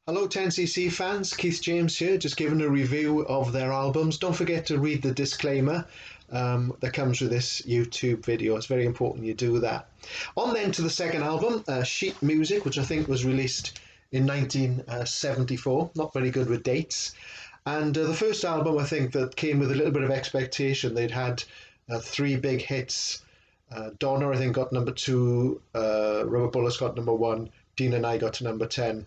Hello 10cc fans, Keith James here, just giving a review of their albums. Don't forget to read the disclaimer that comes with this YouTube video. It's very important you do that. On then to the second album, Sheet Music, which I think was released in 1974. Not very good with dates. And the first album, I think, that came with a little bit of expectation. They'd had three big hits. Donna, I think, got number two, Rubber Bullets got number one, Dean and I got to number 10.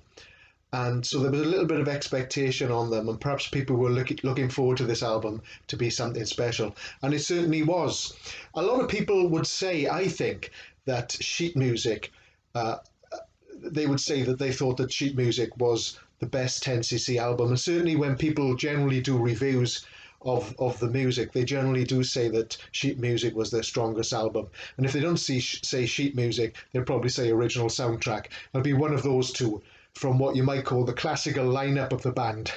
And so there was a little bit of expectation on them, and perhaps people were looking forward to this album to be something special. And it certainly was. A lot of people would say, I think, that Sheet Music, they would say that they thought that Sheet Music was the best 10cc album. And certainly when people generally do reviews of the music, they generally do say that Sheet Music was their strongest album. And if they don't say Sheet Music, they'll probably say original soundtrack. It'll be one of those two from what you might call the classical lineup of the band,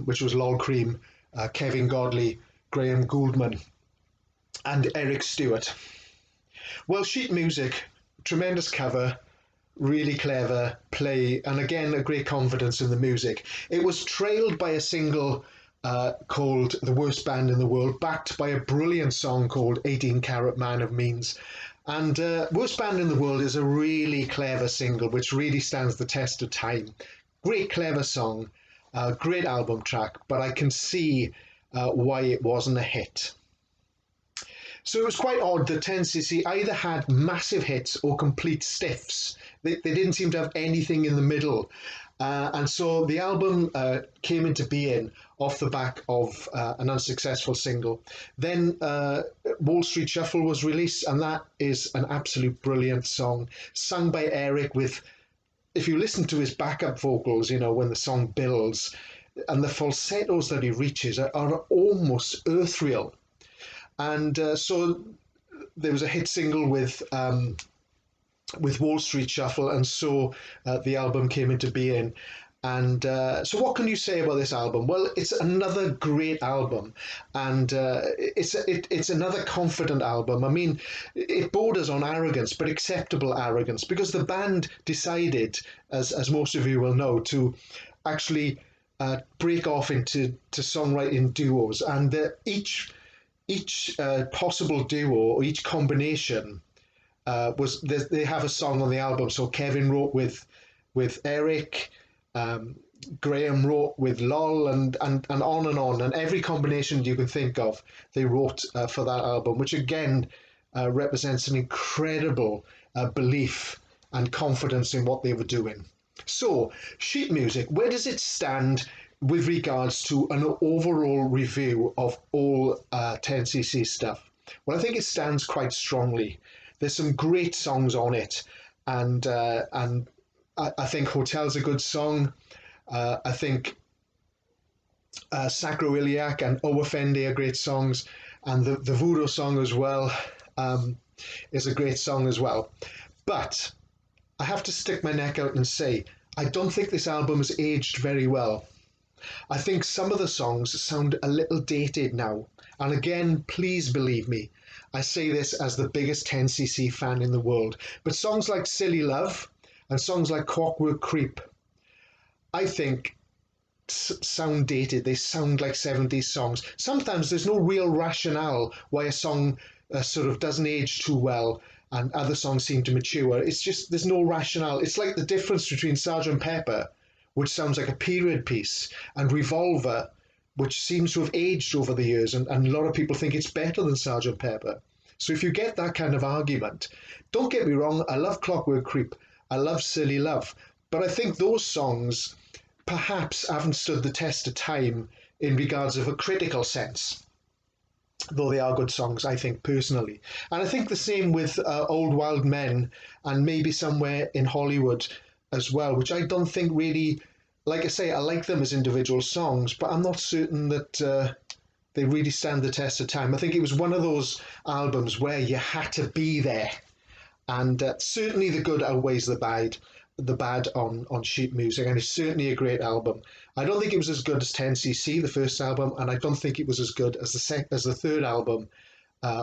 which was Lol Creme, Kevin Godley, Graham Gouldman, and Eric Stewart. Well, Sheet Music, tremendous cover, really clever play, and again, a great confidence in the music. It was trailed by a single called The Worst Band in the World, backed by a brilliant song called 18 Carat Man of Means. And Worst Band in the World is a really clever single, which really stands the test of time. Great, clever song, great album track, but I can see why it wasn't a hit. So it was quite odd that 10cc either had massive hits or complete stiffs. They didn't seem to have anything in the middle. And so the album came into being off the back of an unsuccessful single. Then Wall Street Shuffle was released, and that is an absolute brilliant song, sung by Eric with, if you listen to his backup vocals, you know, when the song builds, and the falsettos that he reaches are almost ethereal. And so there was a hit single with Wall Street Shuffle, and so the album came into being. And so what can you say about this album? Well, it's another great album, and it's another confident album. I mean, it borders on arrogance, but acceptable arrogance, because the band decided, as most of you will know, to actually break off into songwriting duos, and each possible duo or each combination was they have a song on the album. So Kevin wrote with Eric, Graham wrote with Lol, and on, and every combination you can think of they wrote for that album, which again represents an incredible belief and confidence in what they were doing. So Sheet Music, where does it stand with regards to an overall review of all 10cc stuff? Well, I think it stands quite strongly. There's some great songs on it, and I think Hotel's a good song. I think Sacroiliac and Owafende are great songs, and the Voodoo song as well is a great song as well. But I have to stick my neck out and say, I don't think this album has aged very well. I think some of the songs sound a little dated now. And again, please believe me, I say this as the biggest 10cc fan in the world. But songs like Silly Love and songs like Clockwork Creep, I think sound dated. They sound like 70s songs. Sometimes there's no real rationale why a song sort of doesn't age too well and other songs seem to mature. It's just, there's no rationale. It's like the difference between Sgt. Pepper, which sounds like a period piece, and Revolver, which seems to have aged over the years, and a lot of people think it's better than Sgt. Pepper. So if you get that kind of argument, don't get me wrong, I love Clockwork Creep, I love Silly Love, but I think those songs perhaps haven't stood the test of time in regards of a critical sense, though they are good songs, I think, personally. And I think the same with Old Wild Men and maybe Somewhere in Hollywood as well, which I don't think really, like I say, I like them as individual songs, but I'm not certain that they really stand the test of time. I think it was one of those albums where you had to be there, and certainly the good outweighs the bad on Sheet Music, and it's certainly a great album. I don't think it was as good as 10cc, the first album, and I don't think it was as good as the third album,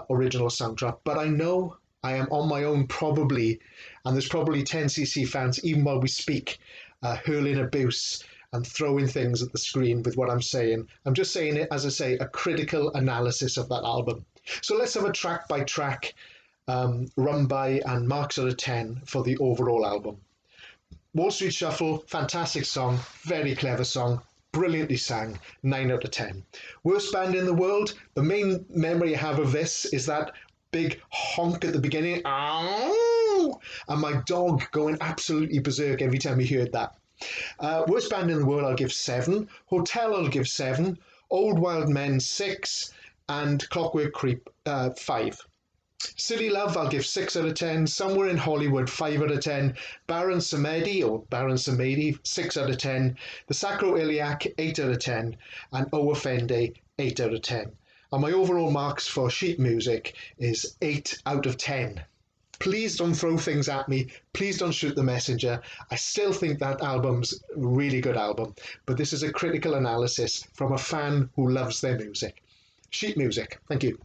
Original Soundtrack, but I know I am on my own probably, and there's probably 10cc fans, even while we speak, hurling abuse and throwing things at the screen with what I'm saying. I'm just saying it, as I say, a critical analysis of that album. So let's have a track by track run by and marks out of 10 for the overall album. Wall Street Shuffle, fantastic song, very clever song, brilliantly sang, 9 out of 10. Worst band in the world, the main memory I have of this is that big honk at the beginning, ow, and my dog going absolutely berserk every time he heard that. Worst band in the world, I'll give 7. Hotel, I'll give 7. Old Wild Men, 6. And Clockwork Creep, 5. Silly Love, I'll give 6 out of 10. Somewhere in Hollywood, 5 out of 10. Baron Samedi, 6 out of 10. The Sacroiliac, 8 out of 10. And O Offende, 8 out of 10. And my overall marks for sheet music is 8 out of 10. Please don't throw things at me. Please don't shoot the messenger. I still think that album's a really good album, but this is a critical analysis from a fan who loves their music. Sheet music. Thank you.